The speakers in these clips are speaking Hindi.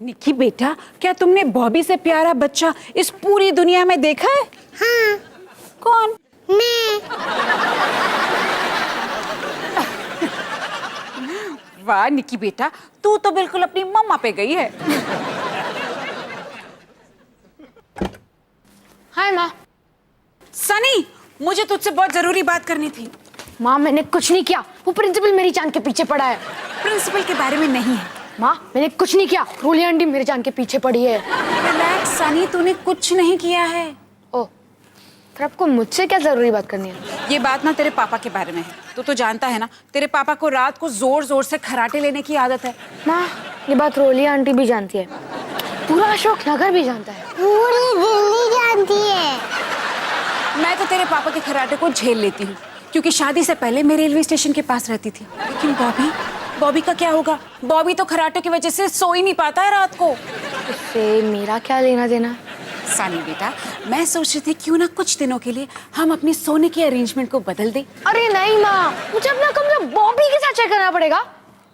निकी बेटा, क्या तुमने बॉबी से प्यारा बच्चा इस पूरी दुनिया में देखा है? हाँ। कौन? मैं। वाह निकी बेटा, तू तो बिल्कुल अपनी मम्मा पे गई है। हाय माँ। सनी, मुझे तुझसे बहुत जरूरी बात करनी थी। माँ मैंने कुछ नहीं किया, वो प्रिंसिपल मेरी जान के पीछे पड़ा है। प्रिंसिपल के बारे में नहीं है। माँ मैंने कुछ नहीं किया, रोली आंटी मेरी जान के पीछे पड़ी है। रिलैक्स सनी, तूने कुछ नहीं किया है। ओ, फिर आपको मुझसे क्या जरूरी बात करनी है? ये बात ना तेरे पापा के बारे में है। तो जानता है ना, तेरे पापा को रात को जोर जोर से खराटे लेने की आदत है। माँ ये बात रोली आंटी भी जानती है, पूरा अशोक नगर भी जानता है, पूरी दिल्ली जानती है। मैं तो तेरे पापा के खराटे को झेल लेती हूँ, क्योंकि शादी से पहले मैं रेलवे स्टेशन के पास रहती थी। लेकिन बॉबी का क्या होगा? बॉबी तो खराटे की वजह से सो ही नहीं पाता है रात को। उससे मेरा क्या लेना देना? सानी बेटा, मैं सोच रही थी क्यों ना कुछ दिनों के लिए हम अपनी सोने की अरेंजमेंट को बदल दें। अरे नहीं माँ, मुझे अपना कमरा बॉबी के साथ शेयर करना पड़ेगा।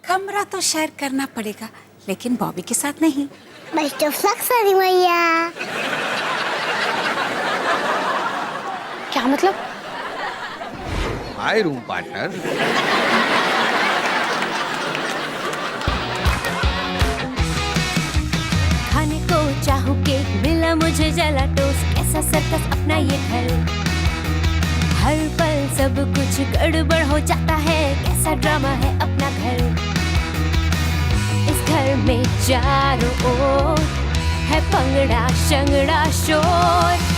कमरा तो शेयर करना पड़ेगा, लेकिन बॉबी के साथ नहीं। बेस्ट ऑफ लक सनी भैया। क्या मतलब? My room partner. खाने को चाहूं केक, मिला मुझे जला टोस्ट, कैसा सर्कस अपना ये घर। हर पल सब कुछ गड़बड़ हो जाता है, कैसा ड्रामा है अपना घर। इस घर में चारों ओर है पंगड़ा शंगड़ा शोर।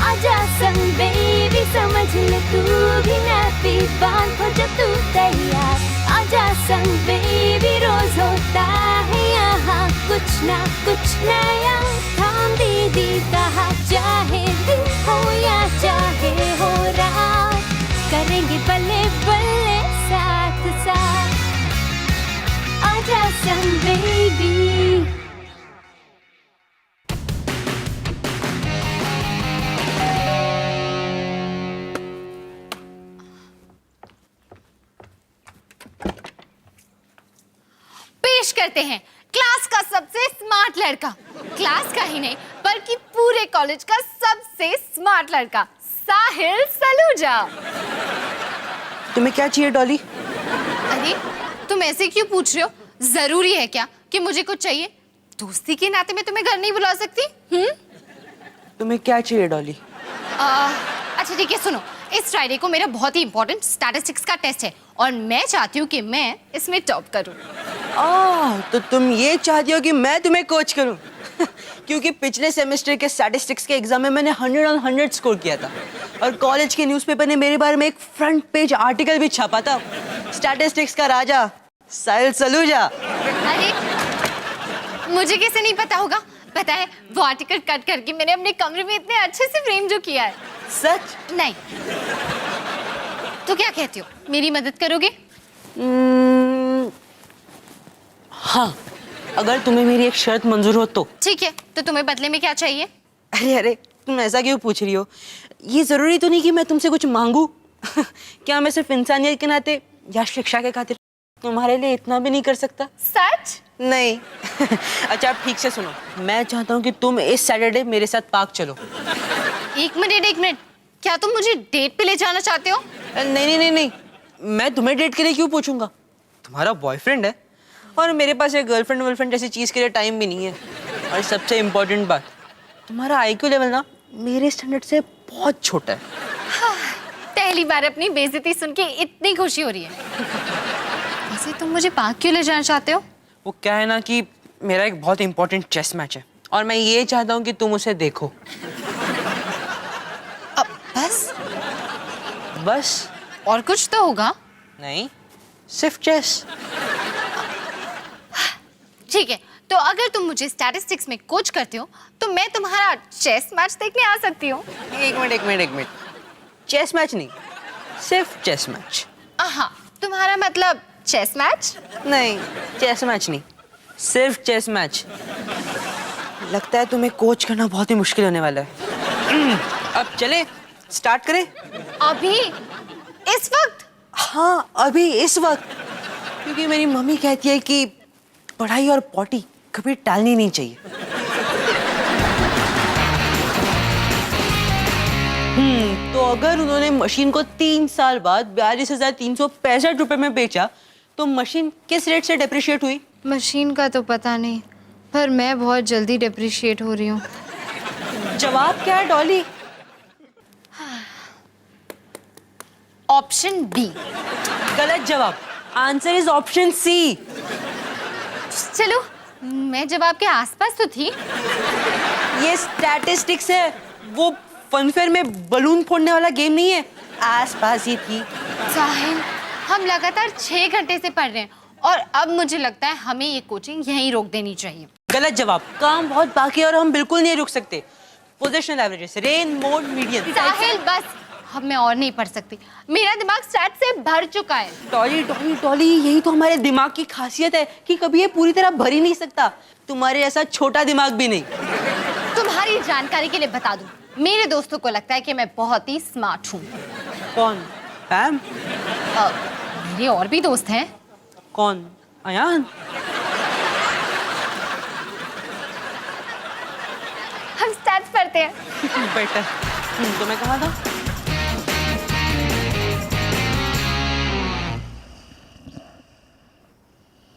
आजा संग बेबी, समझ ले तू भी नैपी बांध हो जब तू तैयार। आजा संग बेबी, रोज होता है यहाँ कुछ ना कुछ नया। थाम दीदी कहा, चाहे दिन हो या चाहे हो रात, करेंगे बल्ले बल्ले साथ साथ। आजा संग बेबी। पेश करते हैं क्लास का सबसे स्मार्ट लड़का, क्लास का ही नहीं बल्कि पूरे कॉलेज का सबसे स्मार्ट लड़का, साहिल सलूजा। तुम्हें क्या चाहिए डॉली? अरे तुम ऐसे क्यों पूछ रहे हो? जरूरी है क्या कि मुझे कुछ चाहिए? दोस्ती के नाते मैं तुम्हें घर नहीं बुला सकती। तुम्हें क्या चाहिए डॉली? अच्छा ठीक है, सुनो, इस फ्राइडे को मेरा बहुत ही इंपॉर्टेंट स्टैटिस्टिक्स का टेस्ट है और मैं चाहती हूँ कि मैं इसमें टॉप करूँ। तो तुम ये चाहती हो कि मैं तुम्हें कोच करूं? क्योंकि पिछले सेमेस्टर के स्टैटिस्टिक्स के एग्जाम में मैंने 100 on 100 स्कोर किया था और कॉलेज के न्यूज़पेपर ने मेरे बारे में एक फ्रंट पेज आर्टिकल भी छापा था, स्टैटिस्टिक्स का राजा साहिल सलूजा। अरे मुझे कैसे नहीं पता होगा? पता है, वो आर्टिकल कट करके मैंने अपने कमरे में इतने अच्छे से फ्रेम जो किया है। सच? नहीं तो क्या कहती हो, मेरी मदद करोगे? हाँ, अगर तुम्हें मेरी एक शर्त मंजूर हो तो। ठीक है, तो तुम्हें बदले में क्या चाहिए? अरे तुम ऐसा क्यों पूछ रही हो? ये जरूरी तो नहीं कि मैं तुमसे कुछ मांगू। क्या मैं सिर्फ इंसानियत के नाते या शिक्षा के खातिर तुम्हारे लिए इतना भी नहीं कर सकता? सच? नहीं। अच्छा आप ठीक से सुनो, मैं चाहता हूँ कि तुम इस सैटरडे मेरे साथ पार्क चलो। एक मिनट, क्या तुम मुझे डेट पे ले जाना चाहते हो? नहीं, मैं तुम्हें डेट के लिए क्यों पूछूंगा? तुम्हारा बॉयफ्रेंड है और मेरे पास एक गर्लफ्रेंड जैसी चीज के लिए टाइम भी नहीं है। और सबसे इम्पोर्टेंट बात, तुम्हारा आईक्यू लेवल ना मेरे स्टैंडर्ड से बहुत छोटा है। पहली बार अपनी बेइज्जती सुन के इतनी खुशी हो रही है। वैसे तुम मुझे पार्क क्यों ले जाना चाहते हो? वो क्या है ना कि मेरा एक बहुत इंपॉर्टेंट चेस मैच है और मैं ये चाहता हूँ कि तुम उसे देखो। बस? और कुछ तो होगा? नहीं, सिर्फ चेस। ठीक है, तो अगर तुम मुझे स्टैटिस्टिक्स में कोच करते हो तो मैं तुम्हारा चेस मैच देखने आ सकती हूँ। एक मिनट, चेस मैच नहीं, सिर्फ चेस मैच। हाँ, तुम्हारा मतलब चेस मैच? नहीं, चेस मैच नहीं, सिर्फ चेस मैच। लगता है तुम्हें कोच करना बहुत ही मुश्किल होने वाला है। अब चले, स्टार्ट करें? अभी? इस वक्त? हाँ, अभी इस वक्त, क्योंकि मेरी मम्मी कहती है कि पढ़ाई और पॉटी कभी टालनी नहीं चाहिए। तो अगर उन्होंने मशीन को 3 साल बाद 42,365 रुपए में बेचा तो मशीन किस रेट से डेप्रिशिएट हुई? मशीन का तो पता नहीं, पर मैं बहुत जल्दी डिप्रिशिएट हो रही हूँ। जवाब क्या है डॉली? Option B. गलत जवाब। Answer is option C. चलो, मैं जवाब के आसपास तो थी। ये स्टैटिस्टिक्स है, वो फनफेयर में बलून फोड़ने वाला गेम नहीं है। आसपास ही थी। साहिल, हम लगातार 6 घंटे से पढ़ रहे हैं और अब मुझे लगता है हमें ये कोचिंग यहीं रोक देनी चाहिए। गलत जवाब। काम बहुत बाकी है और हम बिल्कुल नहीं रुक सकते। पोजीशनल एवरेजेस, रेन, मोड, मीडियन। साहिल बस, अब मैं और नहीं पढ़ सकती। मेरा दिमाग स्टैट से भर चुका है। डॉली डॉली डॉली, यही तो हमारे दिमाग की खासियत है कि कभी ये पूरी तरह भर ही नहीं सकता। तुम्हारे ऐसा छोटा दिमाग भी नहीं। तुम्हारी जानकारी के लिए बता दूं, मेरे दोस्तों को लगता है कि मैं बहुत ही स्मार्ट हूँ। कौन? पैम? मेरे और भी दोस्त हैं। कौन? अयान? हम स्टैट्स पढ़ते हैं। बेटर। तो मैं कहा था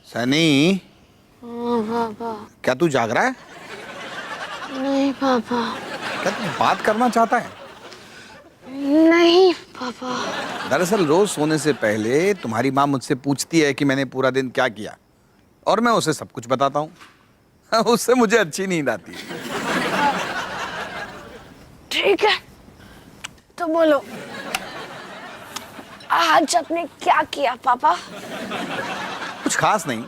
सनी, पापा। क्या तू जाग रहा है? नहीं पापा। क्या तू बात करना चाहता है? नहीं पापा। दरअसल रोज सोने से पहले तुम्हारी माँ मुझसे पूछती है कि मैंने पूरा दिन क्या किया, और मैं उसे सब कुछ बताता हूँ। उससे मुझे अच्छी नींद आती है। ठीक है, तो बोलो आज आपने क्या किया पापा? कुछ खास नहीं,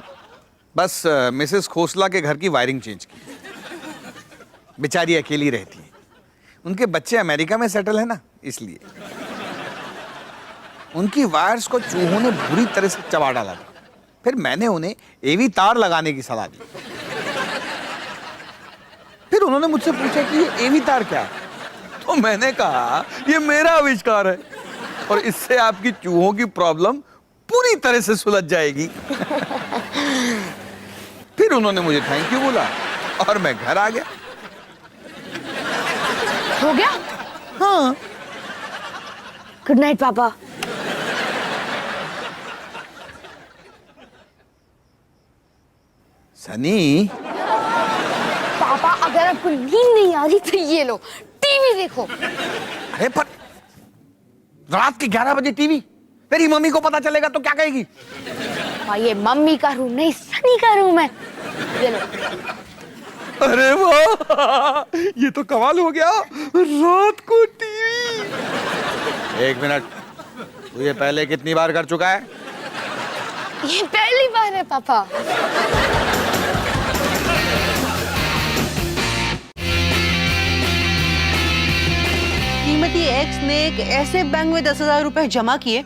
बस मिसेस खोसला के घर की वायरिंग चेंज की। बेचारी अकेली रहती है, उनके बच्चे अमेरिका में सेटल है ना, इसलिए उनकी वायर्स को चूहों ने बुरी तरह से चबा डाला था। फिर मैंने उन्हें एवी तार लगाने की सलाह दी। फिर उन्होंने मुझसे पूछा कि ये एवी तार क्या है, तो मैंने कहा ये मेरा आविष्कार है और इससे आपकी चूहों की प्रॉब्लम पूरी तरह से सुलझ जाएगी। फिर उन्होंने मुझे थैंक यू बोला और मैं घर आ गया। हो गया? हाँ। गुड नाइट पापा। सनी, पापा अगर आपको नींद नहीं आ रही तो ये लो, टीवी देखो। अरे पर रात के 11 बजे टीवी, तेरी मम्मी को पता चलेगा तो क्या कहेगी? ये मम्मी का रूम नहीं, सनी का रूम है। ये लो। अरे वाह, ये तो कमाल हो गया, रात को टीवी। एक मिनट, तू ये पहले कितनी बार कर चुका है? ये पहली बार है पापा। श्रीमती एक्स ने एक ऐसे बैंक में 10,000 रुपए जमा किए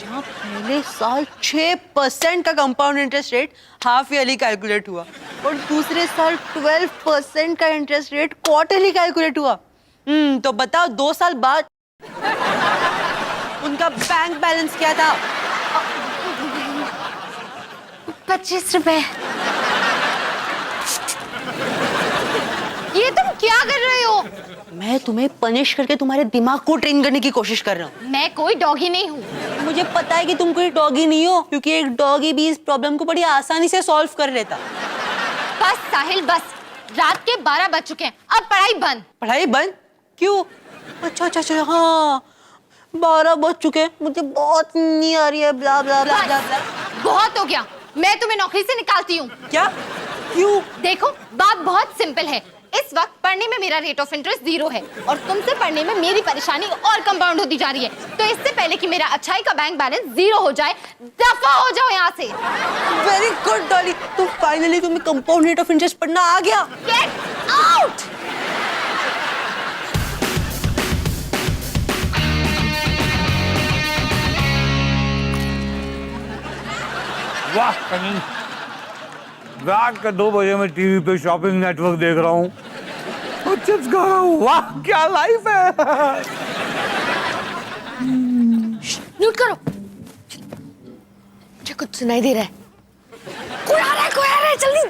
जहाँ पहले साल 6% का compound interest rate half yearly calculate हुआ और दूसरे साल 12% का इंटरेस्ट रेट क्वार्टरली कैलकुलेट हुआ। तो बताओ 2 साल बाद उनका बैंक बैलेंस क्या था? 25 रुपए। ये तुम क्या कर रहे हो? मैं तुम्हें पनिश करके तुम्हारे दिमाग को ट्रेन करने की कोशिश कर रहा हूँ। मैं कोई डॉगी नहीं हूँ। मुझे पता है कि तुम कोई डॉगी नहीं हो, क्योंकि एक डॉगी भी इस प्रॉब्लम को बड़ी आसानी से सॉल्व कर लेता। बस साहिल बस, रात के 12 बज चुके हैं, अब पढ़ाई बंद। पढ़ाई बंद? क्यों? अच्छा, हाँ 12 बज चुके हैं, मुझे बहुत नींद आ रही है, ब्ला ब्ला ब्ला ब्ला ब्ला। बहुत हो गया, मैं तुम्हें नौकरी से निकालती हूँ। क्या? क्यों? देखो, बात बहुत सिंपल है। इस वक्त पढ़ने में मेरा रेट ऑफ इंटरेस्ट 0 है और तुमसे पढ़ने में मेरी परेशानी और कंपाउंड होती जा रही है। तो इससे पहले कि मेरा अच्छाई का बैंक बैलेंस 0 हो जाए, दफा हो जाओ यहाँ से। वेरी गुड डॉली, तुम फाइनली तुम्हें कंपाउंड रेट ऑफ इंटरेस्ट पढ़ना आ गया। Get out. वाह सनी, रात के 2 बजे मैं टीवी पे शॉपिंग नेटवर्क देख रहा हूँ और चिप्स खा रहा हूँ। वाह क्या लाइफ है। म्यूट करो, मुझे कुछ सुनाई दे रहा है। कोई आ रहा है, जल्दी।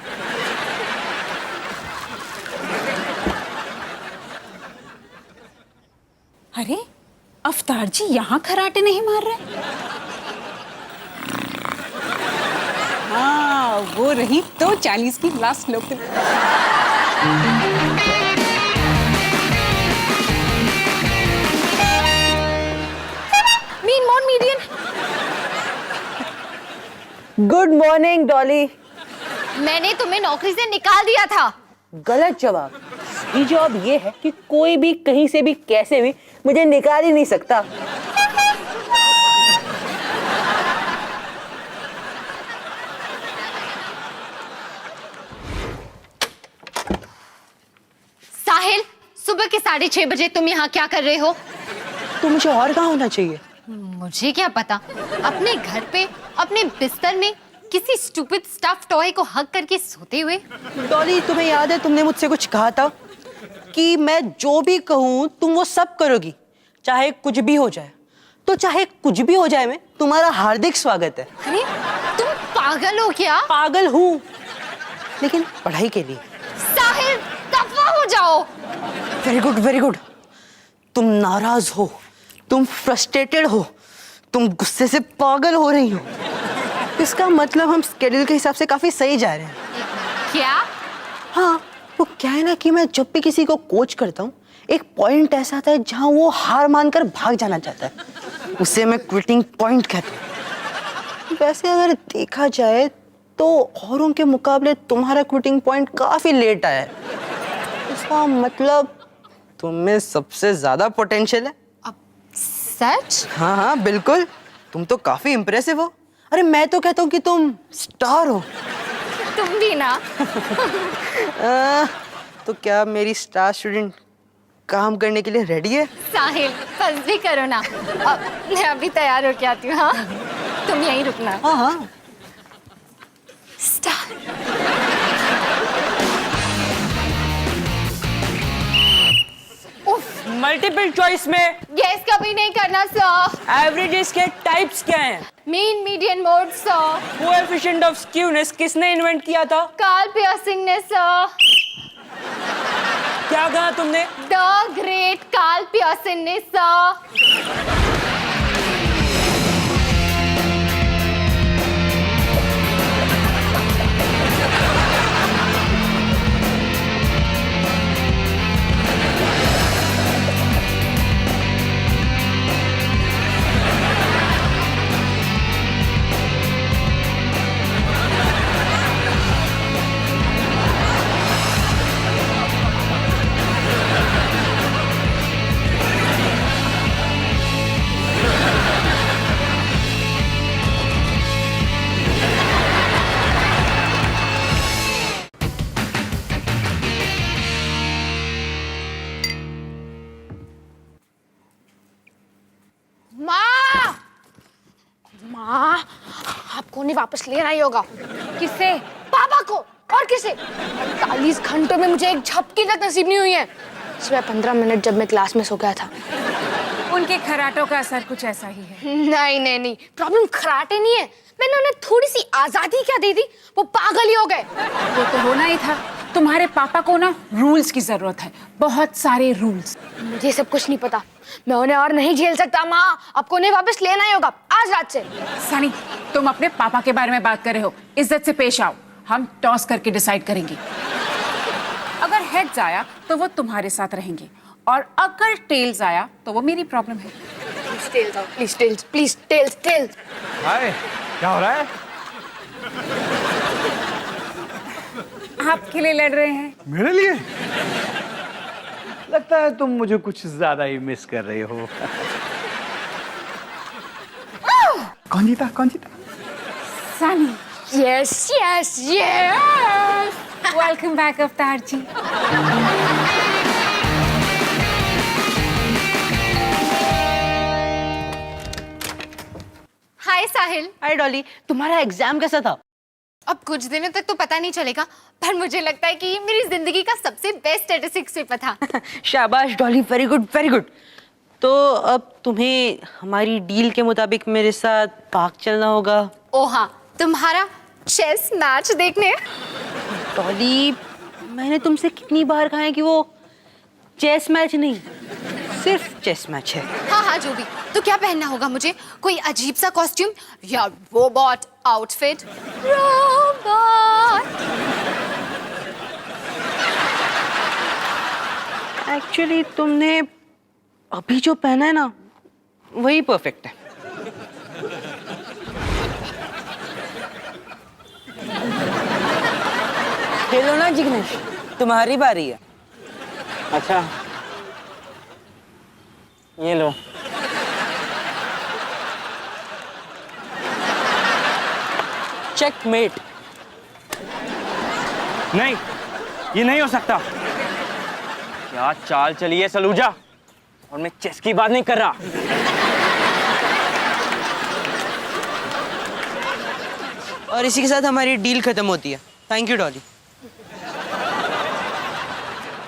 अरे अवतार जी यहाँ खराटे नहीं मार रहे? हाँ, वो रही तो 40 की लास्ट लोकल। मीन मॉन मीडियन। Good morning Dolly. मैंने तुम्हें नौकरी से निकाल दिया था। गलत जवाब। ये जवाब ये है कि कोई भी कहीं से भी कैसे भी मुझे निकाल ही नहीं सकता। साहिल, सुबह के 6:30 बजे तुम यहाँ क्या कर रहे हो? तो मुझे और कहाँ होना चाहिए? मुझे क्या पता, अपने घर पे अपने बिस्तर में किसी स्टूपिड स्टफ टॉय को हग करके सोते हुए। डॉली, तुम्हें याद है तुमने मुझसे कुछ कहा था कि मैं जो भी कहूँ तुम वो सब करोगी, चाहे कुछ भी हो जाए। तो चाहे कुछ भी हो जाए, मैं तुम्हारा हार्दिक स्वागत है। अरे तुम पागल हो क्या? पागल हूँ, लेकिन पढ़ाई के लिए। साहिल, दफा हो जाओ। Very good, very good. तुम नाराज हो, तुम फ्रस्ट्रेटेड हो, तुम गुस्से से पागल हो रही हो। इसका मतलब हम स्केड्यूल के हिसाब से काफी सही जा रहे हैं। क्या? हाँ, वो क्या है ना कि मैं जब भी किसी को कोच करता हूँ, एक पॉइंट ऐसा आता है जहाँ वो हार मानकर भाग जाना चाहता है। उसे मैं क्विटिंग पॉइंट कहता हूँ। वैसे अगर देखा जाए तो औरों के मुकाबले तुम्हारा क्विटिंग पॉइंट काफी लेट आया है। इसका मतलब तुम में सबसे ज्यादा पोटेंशियल है। सच? हाँ हाँ बिल्कुल, तुम तो काफी इम्प्रेसिव हो। अरे मैं तो कहता हूँ कि तुम स्टार हो। तुम भी ना। तो क्या मेरी स्टार स्टूडेंट काम करने के लिए रेडी है? साहिल, बस भी करो ना। मैं अभी तैयार होके आती हूँ। हाँ, तुम यहीं रुकना। हाँ हाँ। स्टार। मल्टीपल चॉइस में गैस कभी नहीं करना सर। एवरेजेस के टाइप्स क्या हैं? Mean, median, mode sir. Coefficient of skewness किसने इन्वेंट किया था? कार्ल पियर्सिंग ने सर। क्या कहा तुमने? द ग्रेट कार्ल पियर्सन ने सर। माँ, माँ, आपको नहीं वापस लेना ही होगा। किससे? पापा को। और किसे? 48 घंटों में मुझे एक झपकी तक नसीब नहीं हुई है। सुबह 15 मिनट जब मैं क्लास में सो गया था। उनके खराटों का असर कुछ ऐसा ही है। नहीं नहीं नहीं, प्रॉब्लम खराटे नहीं है। मैंने उन्हें थोड़ी सी आजादी क्या दे दी, वो पागल ही हो गए। वो तो होना ही था। तुम्हारे पापा को ना रूल्स की जरूरत है, बहुत सारे रूल्स। मुझे सब कुछ नहीं पता, मैं उन्हें और नहीं झेल सकता। माँ, आपको उन्हें वापस लेना ही होगा आज रात से। सनी, तुम अपने पापा के बारे में बात कर रहे हो, इज्जत से पेश आओ। हम टॉस करके डिसाइड करेंगे। अगर हेड्स आया तो वो तुम्हारे साथ रहेंगे, और अगर टेल्स आया तो वो मेरी प्रॉब्लम है। प्लीज टेल्स आओ, प्लीज टेल्स, प्लीज टेल्स, टेल्स। हाय, क्या हो रहा है? आपके लिए लड़ रहे हैं। मेरे लिए? लगता है तुम मुझे कुछ ज्यादा ही मिस कर रहे हो। कौन जीता? कौन जीता? Sunny. Yes yes yes. Welcome back अवतार जी। हाय साहिल। हाय डॉली, तुम्हारा एग्जाम कैसा था? अब कुछ दिनों तक तो पता नहीं चलेगा, पर मुझे लगता है कि ये मेरी जिंदगी का सबसे बेस्ट स्टैटिस्टिक्स पेपर था। शाबाश Dolly, very good very good. तो अब तुम्हें हमारी डील के मुताबिक मेरे साथ पार्क चलना होगा। ओ हाँ, तुम्हारा चेस मैच देखने। डॉली, मैंने तुमसे कितनी बार कहा है कि वो चेस मैच नहीं, सिर्फ चेस मैच है। हाँ हाँ जो भी। तो क्या पहनना होगा मुझे? कोई अजीब सा कॉस्ट्यूम या रोबोट आउटफिट? रोबोट। एक्चुअली तुमने अभी जो पहना है ना वही परफेक्ट है। खेलो ना जिग्नेश, तुम्हारी बारी है। अच्छा ये लो। चेकमेट। नहीं, ये नहीं हो सकता। क्या चाल चली है सलूजा, और मैं चेस की बात नहीं कर रहा। और इसी के साथ हमारी डील खत्म होती है। Thank you Dolly.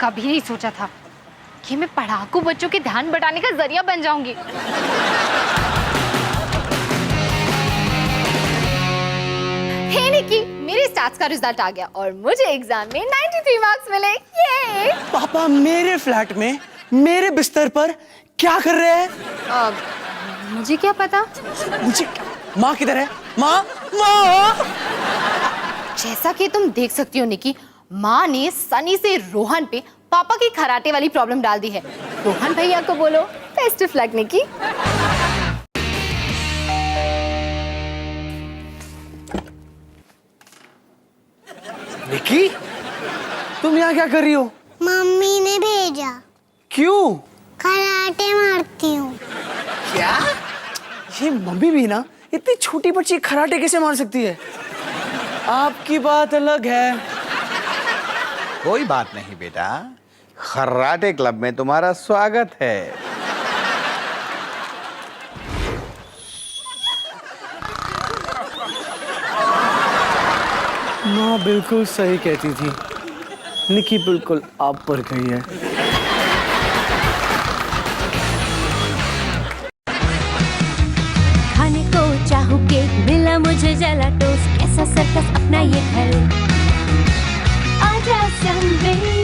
कभी नहीं सोचा था कि मैं पढ़ाकू बच्चों के ध्यान बटाने का जरिया बन जाऊंगी। हे निकी, मेरे स्टैट्स का रिजल्ट आ गया और मुझे एग्जाम में 93 मार्क्स मिले। ये पापा मेरे फ्लैट में मेरे बिस्तर पर क्या कर रहे हैं? मुझे क्या पता। मुझे माँ किधर है? माँ, माँ। जैसा कि तुम देख सकती हो निकी, माँ ने सनी से रोहन पे पापा की खराटे वाली प्रॉब्लम डाल दी है। रोहन भैया को बोलो बेस्ट ऑफ लक निकी। निकी, तुम यहाँ क्या कर रही हो? मम्मी ने भेजा। क्यों? कराटे मारती हूँ। क्या? ये मम्मी भी ना इतनी छोटी बच्ची कराटे कैसे मार सकती है? आपकी बात अलग है। कोई बात नहीं बेटा, खर्राटे क्लब में तुम्हारा स्वागत है। माँ बिल्कुल सही कहती थी, निकी बिल्कुल आप पर गई है। खाने को चाहूँ केक, मिला मुझे जला टोस्ट, कैसा सर्कस अपना ये घर। आजा संग